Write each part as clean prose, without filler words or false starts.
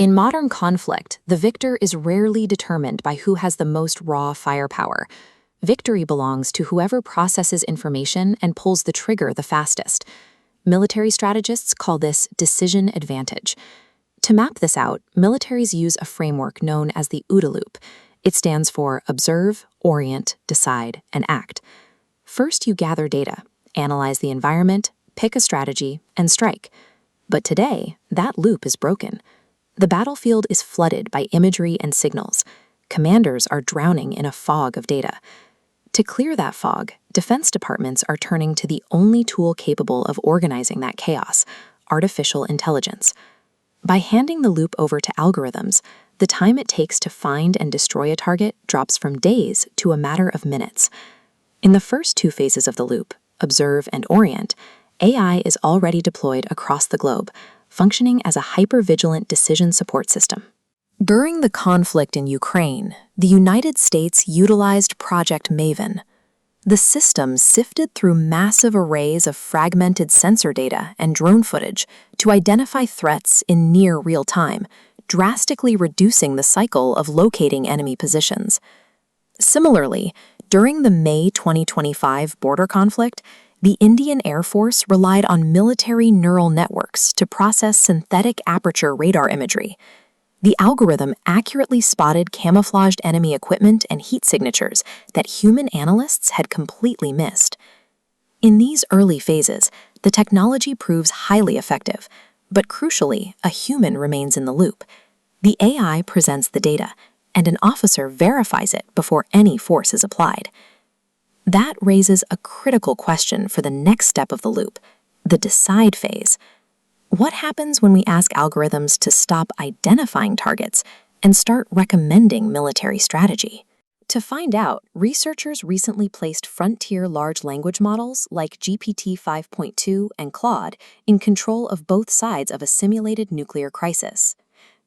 In modern conflict, the victor is rarely determined by who has the most raw firepower. Victory belongs to whoever processes information and pulls the trigger the fastest. Military strategists call this decision advantage. To map this out, militaries use a framework known as the OODA Loop. It stands for observe, orient, decide, and act. First, you gather data, analyze the environment, pick a strategy, and strike. But today, that loop is broken. The battlefield is flooded by imagery and signals. Commanders are drowning in a fog of data. To clear that fog, defense departments are turning to the only tool capable of organizing that chaos: artificial intelligence. By handing the loop over to algorithms, the time it takes to find and destroy a target drops from days to a matter of minutes. In the first two phases of the loop, observe and orient, AI is already deployed across the globe, functioning as a hyper-vigilant decision support system. During the conflict in Ukraine, the United States utilized Project Maven. The system sifted through massive arrays of fragmented sensor data and drone footage to identify threats in near real time, drastically reducing the cycle of locating enemy positions. Similarly, during the May 2025 border conflict, the Indian Air Force relied on military neural networks to process synthetic aperture radar imagery. The algorithm accurately spotted camouflaged enemy equipment and heat signatures that human analysts had completely missed. In these early phases, the technology proves highly effective, but crucially, a human remains in the loop. The AI presents the data, and an officer verifies it before any force is applied. That raises a critical question for the next step of the loop, the decide phase. What happens when we ask algorithms to stop identifying targets and start recommending military strategy? To find out, researchers recently placed frontier large language models like GPT 5.2 and Claude in control of both sides of a simulated nuclear crisis.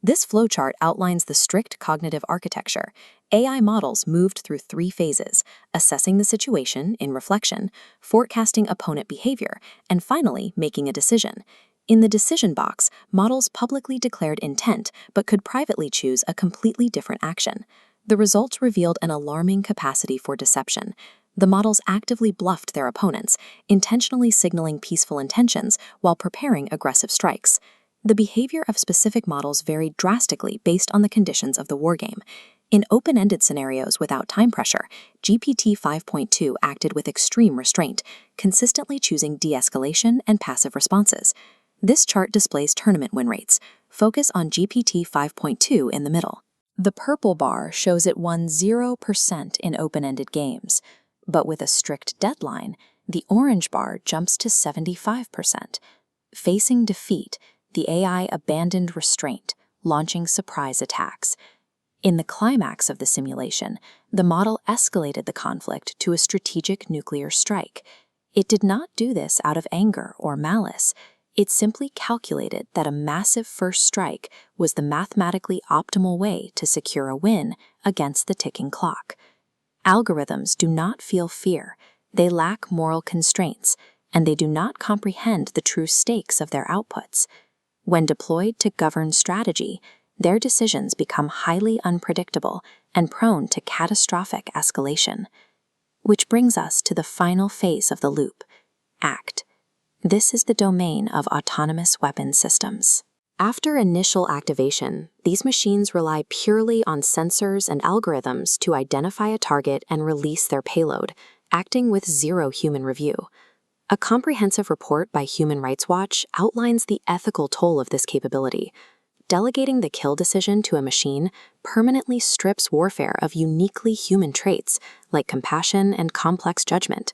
This flowchart outlines the strict cognitive architecture. AI models moved through three phases: assessing the situation in reflection, forecasting opponent behavior, and finally making a decision. In the decision box, models publicly declared intent but could privately choose a completely different action. The results revealed an alarming capacity for deception. The models actively bluffed their opponents, intentionally signaling peaceful intentions while preparing aggressive strikes. The behavior of specific models varied drastically based on the conditions of the wargame. In open-ended scenarios without time pressure, GPT 5.2 acted with extreme restraint, consistently choosing de-escalation and passive responses. This chart displays tournament win rates. Focus on GPT 5.2 in the middle. The purple bar shows it won 0% in open-ended games, but with a strict deadline, the orange bar jumps to 75%. Facing defeat, the AI abandoned restraint, launching surprise attacks. In the climax of the simulation, the model escalated the conflict to a strategic nuclear strike. It did not do this out of anger or malice. It simply calculated that a massive first strike was the mathematically optimal way to secure a win against the ticking clock. Algorithms do not feel fear, they lack moral constraints, and they do not comprehend the true stakes of their outputs. When deployed to govern strategy, their decisions become highly unpredictable and prone to catastrophic escalation. Which brings us to the final phase of the loop: act. This is the domain of autonomous weapon systems. After initial activation, these machines rely purely on sensors and algorithms to identify a target and release their payload, acting with zero human review. A comprehensive report by Human Rights Watch outlines the ethical toll of this capability. Delegating the kill decision to a machine permanently strips warfare of uniquely human traits like compassion and complex judgment.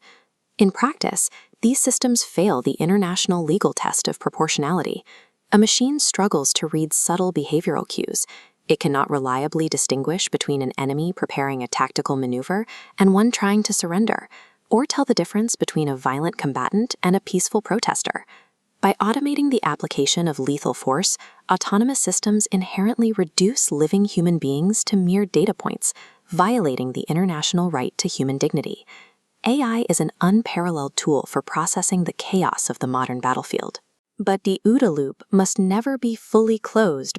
In practice, these systems fail the international legal test of proportionality. A machine struggles to read subtle behavioral cues. It cannot reliably distinguish between an enemy preparing a tactical maneuver and one trying to surrender, or tell the difference between a violent combatant and a peaceful protester. By automating the application of lethal force, autonomous systems inherently reduce living human beings to mere data points, violating the international right to human dignity. AI is an unparalleled tool for processing the chaos of the modern battlefield. But the OODA loop must never be fully closed by